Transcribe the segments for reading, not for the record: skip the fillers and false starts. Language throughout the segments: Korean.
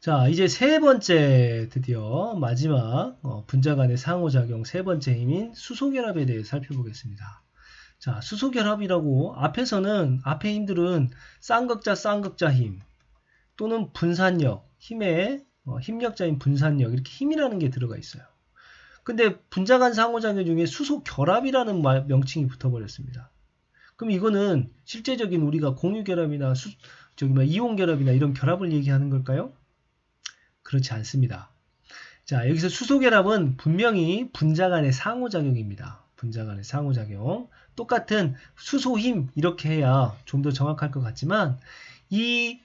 자, 이제 세 번째 드디어 마지막 분자 간의 상호작용 세 번째 힘인 수소결합에 대해 살펴보겠습니다. 자, 수소결합이라고 앞에 힘들은 쌍극자 힘 또는 분산력, 힘력자인 분산력 이렇게 힘이라는 게 들어가 있어요. 근데 분자 간 상호작용 중에 수소결합이라는 명칭이 붙어버렸습니다. 그럼 이거는 실제적인 우리가 공유결합이나 이온결합이나 이런 결합을 얘기하는 걸까요? 그렇지 않습니다. 자, 여기서 수소결합은 분명히 분자 간의 상호작용입니다. 분자 간의 상호작용. 똑같은 수소힘 이렇게 해야 좀 더 정확할 것 같지만 이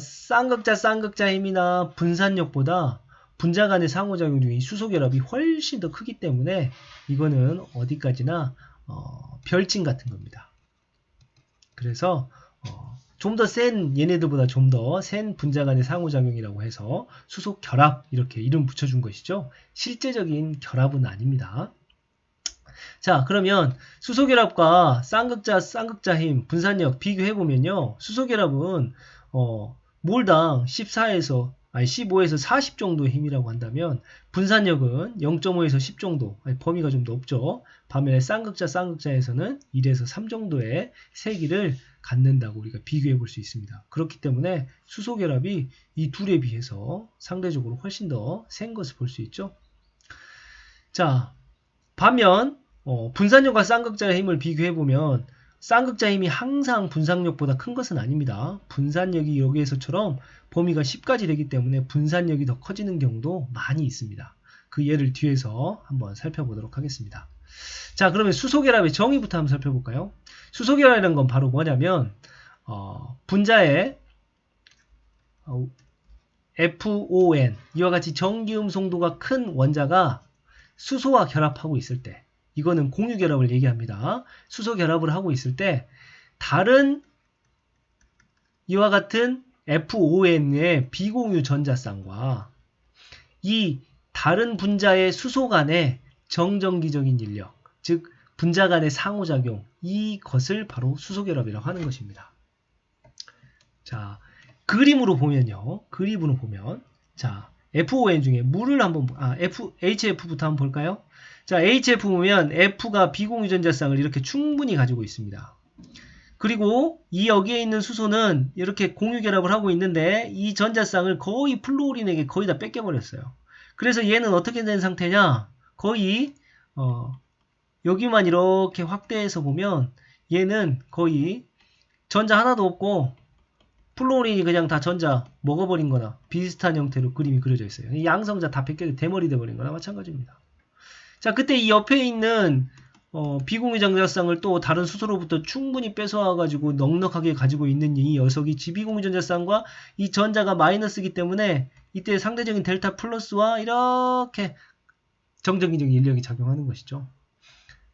쌍극자 힘이나 분산력보다 분자 간의 상호작용 중에 수소결합이 훨씬 더 크기 때문에 이거는 어디까지나 별칭 같은 겁니다. 그래서 좀 더 센 얘네들보다 좀 더 센 분자 간의 상호작용이라고 해서 수소결합 이렇게 이름 붙여준 것이죠. 실제적인 결합은 아닙니다. 자, 그러면 수소결합과 쌍극자 힘, 분산력 비교해보면요. 수소결합은 몰당 15에서 40 정도의 힘이라고 한다면 분산력은 0.5에서 10 정도, 범위가 좀 높죠. 반면에 쌍극자에서는 1에서 3 정도의 세기를 갖는다고 우리가 비교해 볼 수 있습니다. 그렇기 때문에 수소결합이 이 둘에 비해서 상대적으로 훨씬 더 센 것을 볼 수 있죠. 자, 반면 분산력과 쌍극자의 힘을 비교해 보면 쌍극자 힘이 항상 분산력보다 큰 것은 아닙니다. 분산력이 여기에서처럼 범위가 10까지 되기 때문에 분산력이 더 커지는 경우도 많이 있습니다. 그 예를 뒤에서 한번 살펴보도록 하겠습니다. 자, 그러면 수소결합의 정의부터 한번 살펴볼까요? 수소결합이라는 건 바로 뭐냐면 분자의 FON 이와 같이 전기음 송도가 큰 원자가 수소와 결합하고 있을 때 이거는 공유결합을 얘기합니다. 수소결합을 하고 있을 때 다른 이와 같은 FON의 비공유 전자쌍과 이 다른 분자의 수소 간의 정전기적인 인력, 즉 분자 간의 상호작용, 이것을 바로 수소결합이라고 하는 것입니다. 자, 그림으로 보면 자, FON 중에 물을 한번 HF부터 한번 볼까요? 자, HF 보면 F가 비공유 전자쌍을 이렇게 충분히 가지고 있습니다. 그리고 이 여기에 있는 수소는 이렇게 공유결합을 하고 있는데 이 전자쌍을 거의 플루오린에게 거의 다 뺏겨버렸어요. 그래서 얘는 어떻게 된 상태냐? 거의 여기만 이렇게 확대해서 보면 얘는 거의 전자 하나도 없고 플루오린이 그냥 다 전자 먹어버린 거나 비슷한 형태로 그림이 그려져 있어요. 이 양성자 다 뺏겨 대머리 돼버린 거나 마찬가지입니다. 자, 그때 이 옆에 있는 비공유 전자쌍을 또 다른 수소로부터 충분히 뺏어와가지고 넉넉하게 가지고 있는 이 녀석이 비공유 전자쌍과 이 전자가 마이너스이기 때문에 이때 상대적인 델타 플러스와 이렇게 정전기적인 인력이 작용하는 것이죠.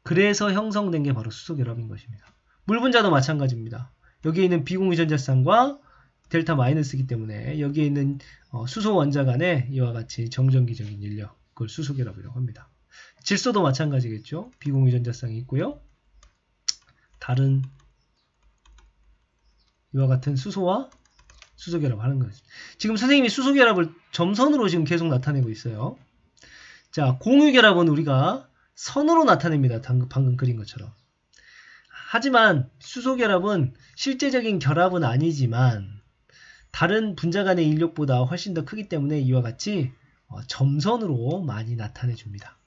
그래서 형성된 게 바로 수소결합인 것입니다. 물 분자도 마찬가지입니다. 여기에 있는 비공유 전자쌍과 델타 마이너스이기 때문에 여기에 있는 수소 원자 간에 이와 같이 정전기적인 인력, 그걸 수소결합이라고 합니다. 질소도 마찬가지겠죠. 비공유 전자쌍이 있고요. 다른 이와 같은 수소와 수소결합하는 거죠. 지금 선생님이 수소결합을 점선으로 지금 계속 나타내고 있어요. 자, 공유결합은 우리가 선으로 나타냅니다. 방금 그린 것처럼. 하지만 수소결합은 실제적인 결합은 아니지만 다른 분자 간의 인력보다 훨씬 더 크기 때문에 이와 같이 점선으로 많이 나타내 줍니다.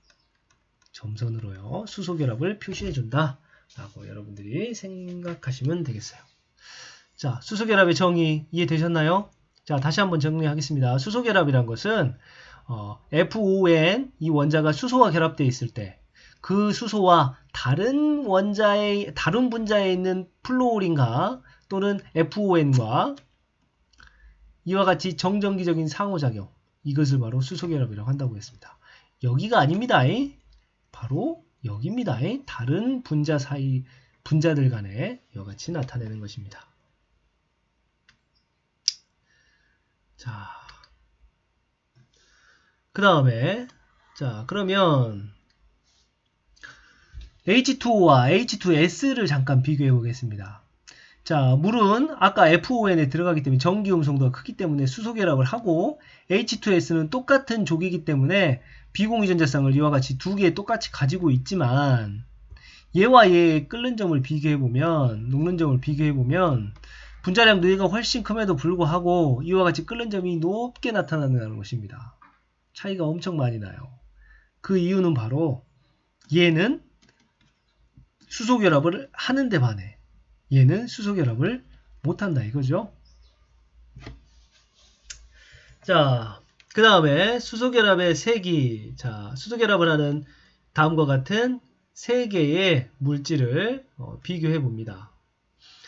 점선으로요. 수소결합을 표시해 준다 라고 여러분들이 생각하시면 되겠어요. 자, 수소결합의 정의 이해되셨나요? 자, 다시 한번 정리하겠습니다. 수소결합이란 것은 FON 이 원자가 수소와 결합되어 있을 때 그 수소와 다른 분자에 있는 플루오린과 또는 FON과 이와 같이 정전기적인 상호작용, 이것을 바로 수소결합이라고 한다고 했습니다. 여기가 아닙니다. 바로 여기입니다. 다른 분자들 간에 이와 같이 나타내는 것입니다. 자, 그 다음에 그러면 H2O와 H2S를 잠깐 비교해 보겠습니다. 자, 물은 아까 FON에 들어가기 때문에 전기음 성도가 크기 때문에 수소결합을 하고 H2S는 똑같은 족이기 때문에 비공유전자쌍을 이와 같이 두 개 똑같이 가지고 있지만 얘와 얘의 끓는 점을 비교해보면 녹는 점을 비교해보면 분자량도 얘가 훨씬 큼에도 불구하고 이와 같이 끓는 점이 높게 나타나는 것입니다. 차이가 엄청 많이 나요. 그 이유는 바로 얘는 수소결합을 하는데 반해 얘는 수소결합을 못한다 이거죠. 자, 그 다음에 수소결합의 세기. 자, 수소결합을 하는 다음과 같은 세 개의 물질을 비교해 봅니다.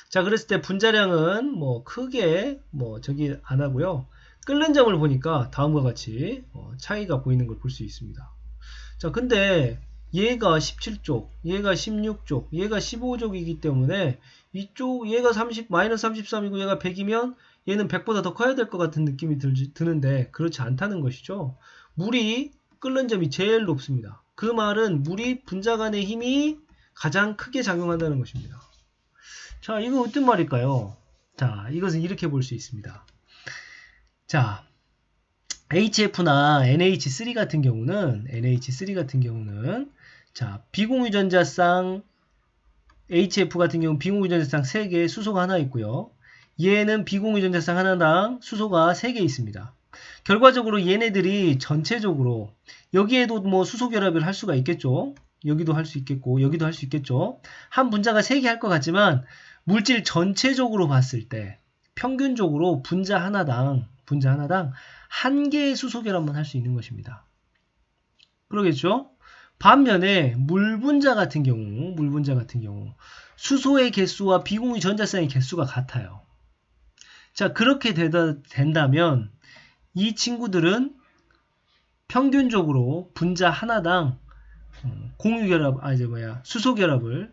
자, 그랬을 때 분자량은 뭐 크게 저기 안 하고요. 끓는 점을 보니까 다음과 같이 차이가 보이는 걸 볼 수 있습니다. 자, 근데 얘가 17족, 얘가 16족, 얘가 15족이기 때문에 이쪽 얘가 30, 마이너스 33이고 얘가 100이면 얘는 100보다 더 커야 될 것 같은 느낌이 드는데 그렇지 않다는 것이죠. 물이 끓는 점이 제일 높습니다. 그 말은 물이 분자 간의 힘이 가장 크게 작용한다는 것입니다. 자, 이거 어떤 말일까요? 자, 이것은 이렇게 볼 수 있습니다. 자, HF나 NH3 같은 경우는 자, 비공유전자쌍 HF 같은 경우는 비공유전자쌍 3개, 수소가 하나 있고요. 얘는 비공유전자쌍 하나당 수소가 3개 있습니다. 결과적으로 얘네들이 전체적으로 여기에도 뭐 수소 결합을 할 수가 있겠죠. 여기도 할 수 있겠고 여기도 할 수 있겠죠. 한 분자가 3개 할 것 같지만 물질 전체적으로 봤을 때 평균적으로 분자 하나당 한 개의 수소 결합만 할 수 있는 것입니다. 그러겠죠? 반면에 물 분자 같은 경우 수소의 개수와 비공유 전자쌍의 개수가 같아요. 자, 그렇게 된다면 이 친구들은 평균적으로 분자 하나당 수소 결합을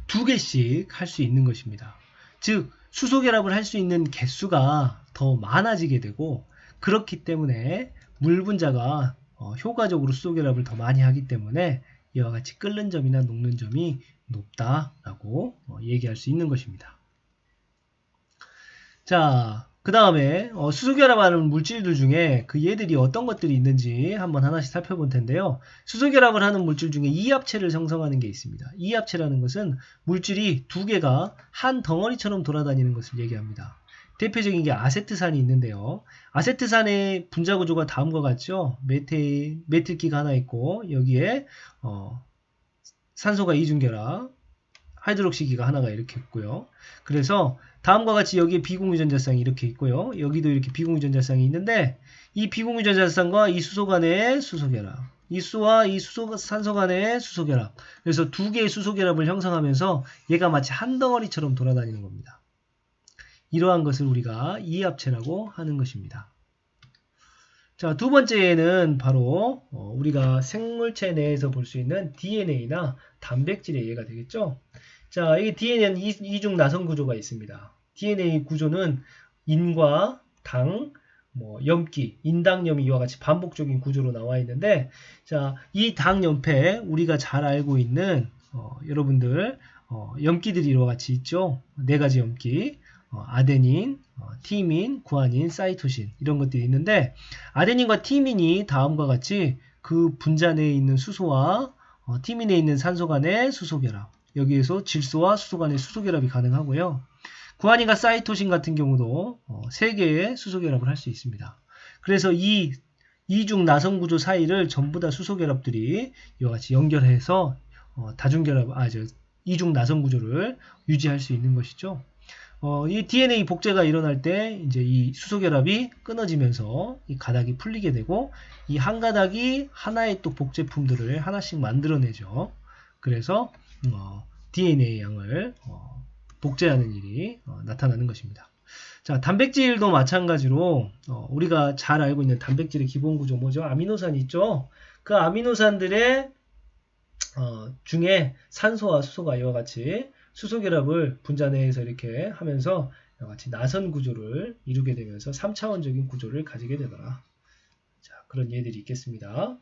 2개씩 할 수 있는 것입니다. 즉, 수소 결합을 할 수 있는 개수가 더 많아지게 되고 그렇기 때문에 물 분자가 효과적으로 수소 결합을 더 많이 하기 때문에 이와 같이 끓는 점이나 녹는 점이 높다라고 얘기할 수 있는 것입니다. 자, 그 다음에 수소결합하는 물질들 중에 그 얘들이 어떤 것들이 있는지 한번 하나씩 살펴볼 텐데요. 수소결합을 하는 물질 중에 이합체를 형성하는 게 있습니다. 이합체라는 것은 물질이 두 개가 한 덩어리처럼 돌아다니는 것을 얘기합니다. 대표적인 게 아세트산이 있는데요. 아세트산의 분자 구조가 다음과 같죠. 메틸기가 하나 있고 여기에 산소가 이중결합, 하이드록시기가 하나가 이렇게 있고요. 그래서 다음과 같이 여기에 비공유전자쌍이 이렇게 있고요. 여기도 이렇게 비공유전자쌍이 있는데 이 비공유전자쌍과 이 수소 간의 수소결합, 이 수소와 이 산소 간의 수소결합, 그래서 두 개의 수소결합을 형성하면서 얘가 마치 한 덩어리처럼 돌아다니는 겁니다. 이러한 것을 우리가 이합체라고 하는 것입니다. 자, 두 번째는 바로 우리가 생물체 내에서 볼 수 있는 DNA나 단백질의 예가 되겠죠. 자, 이 DNA는 이중 나선 구조가 있습니다. DNA 구조는 인과 당, 염기, 인당염이 이와 같이 반복적인 구조로 나와 있는데, 자, 이 당 옆에 우리가 잘 알고 있는 여러분들 염기들이 이와 같이 있죠. 4가지 염기. 아데닌, 티민, 구아닌, 사이토신 이런 것들이 있는데 아데닌과 티민이 다음과 같이 그 분자 내에 있는 수소와 티민에 있는 산소 간의 수소결합, 여기에서 질소와 수소 간의 수소결합이 가능하고요. 구아닌과 사이토신 같은 경우도 3개의 수소결합을 할 수 있습니다. 그래서 이 이중 나선 구조 사이를 전부 다 수소결합들이 이와 같이 연결해서 이중 나선 구조를 유지할 수 있는 것이죠. 이 DNA 복제가 일어날 때 이제 이 수소결합이 끊어지면서 이 가닥이 풀리게 되고 이 한 가닥이 하나의 또 복제품들을 하나씩 만들어내죠. 그래서 DNA 양을 복제하는 일이 나타나는 것입니다. 자, 단백질도 마찬가지로 우리가 잘 알고 있는 단백질의 기본 구조 뭐죠? 아미노산 있죠? 그 아미노산들의 중에 산소와 수소가 이와 같이 수소결합을 분자 내에서 이렇게 하면서 이와 같이 나선 구조를 이루게 되면서 3차원적인 구조를 가지게 되더라. 자, 그런 예들이 있겠습니다.